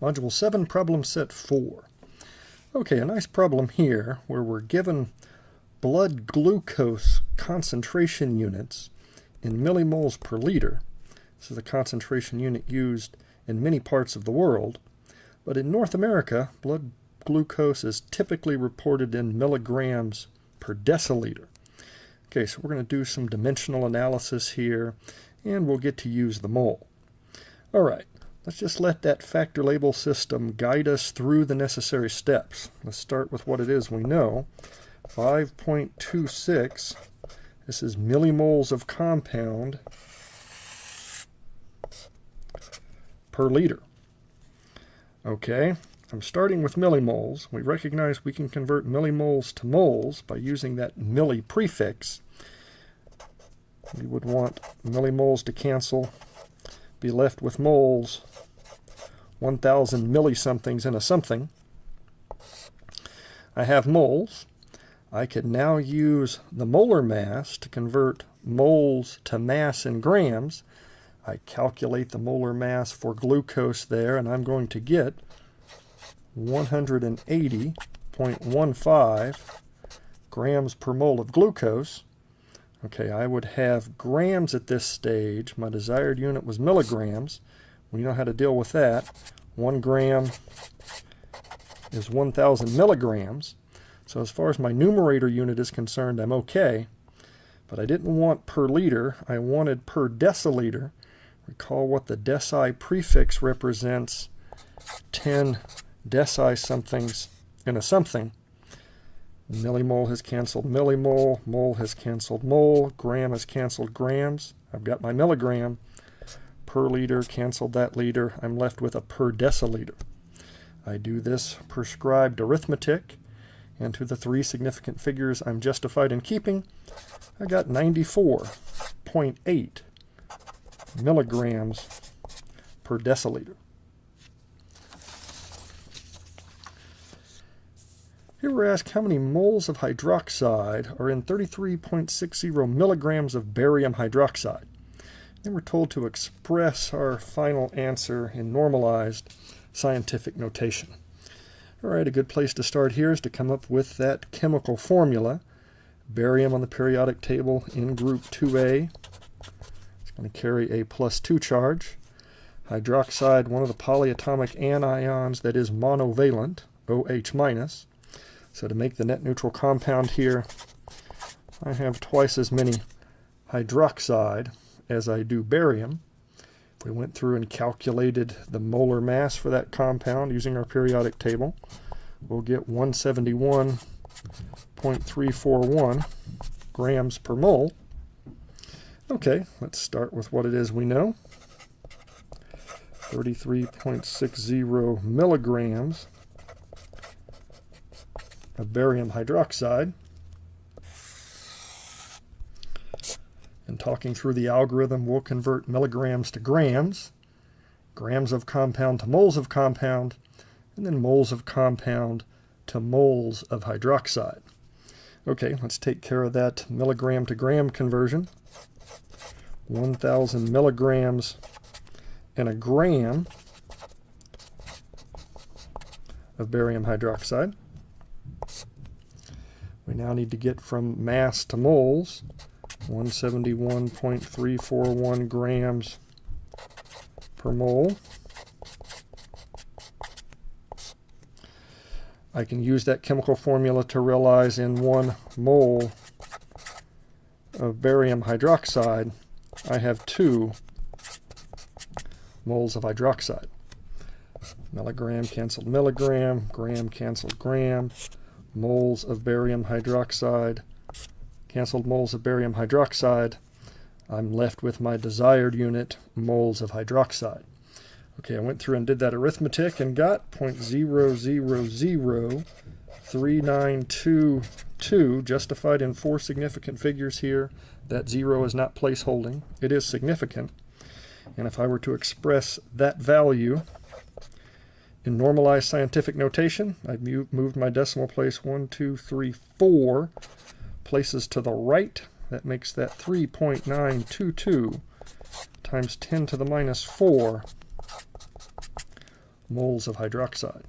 Module 7, problem set 4. Okay, a nice problem here where we're given blood glucose concentration units in millimoles per liter. This is the concentration unit used in many parts of the world, but in North America, blood glucose is typically reported in milligrams per deciliter. Okay, so we're going to do some dimensional analysis here, and we'll get to use the mole. All right, let's just let that factor label system guide us through the necessary steps. Let's start with what it is we know. 5.26, this is millimoles of compound per liter. Okay, I'm starting with millimoles. We recognize we can convert millimoles to moles by using that milli prefix. We would want millimoles to cancel, be left with moles, 1,000 milli-somethings in a something. I have moles. I could now use the molar mass to convert moles to mass in grams. I calculate the molar mass for glucose there, and I'm going to get 180.15 grams per mole of glucose. Okay, I would have grams at this stage. My desired unit was milligrams. We know how to deal with that. 1 gram is 1,000 milligrams. So as far as my numerator unit is concerned, I'm okay. But I didn't want per liter. I wanted per deciliter. Recall what the deci prefix represents. 10 deci somethings in a something. Millimole has canceled millimole, mole has canceled mole, gram has canceled grams. I've got my milligram. Per liter canceled that liter. I'm left with a per deciliter. I do this prescribed arithmetic, and to the 3 significant figures I'm justified in keeping, I got 94.8 milligrams per deciliter. Here we're asked how many moles of hydroxide are in 33.60 milligrams of barium hydroxide. Then we're told to express our final answer in normalized scientific notation. All right, a good place to start here is to come up with that chemical formula. Barium on the periodic table in group 2A. It's going to carry a +2 charge. Hydroxide, one of the polyatomic anions that is monovalent, OH-. So to make the net neutral compound here, I have twice as many hydroxide as I do barium. If we went through and calculated the molar mass for that compound using our periodic table, we'll get 171.341 grams per mole. Okay, let's start with what it is we know. 33.60 milligrams of barium hydroxide. And talking through the algorithm, we'll convert milligrams to grams, grams of compound to moles of compound, and then moles of compound to moles of hydroxide. Okay, let's take care of that milligram to gram conversion. 1,000 milligrams in a gram of barium hydroxide. We now need to get from mass to moles. 171.341 grams per mole. I can use that chemical formula to realize in 1 mole of barium hydroxide, I have 2 moles of hydroxide. Milligram canceled milligram, gram canceled gram, moles of barium hydroxide, canceled moles of barium hydroxide. I'm left with my desired unit, moles of hydroxide. Okay, I went through and did that arithmetic and got 0.000392, justified in 4 significant figures here. That 0 is not placeholding. It is significant. And if I were to express that value in normalized scientific notation, I've moved my decimal place 1, 2, 3, 4 places to the right. That makes that 3.922 times 10 to the minus 4 moles of hydroxide.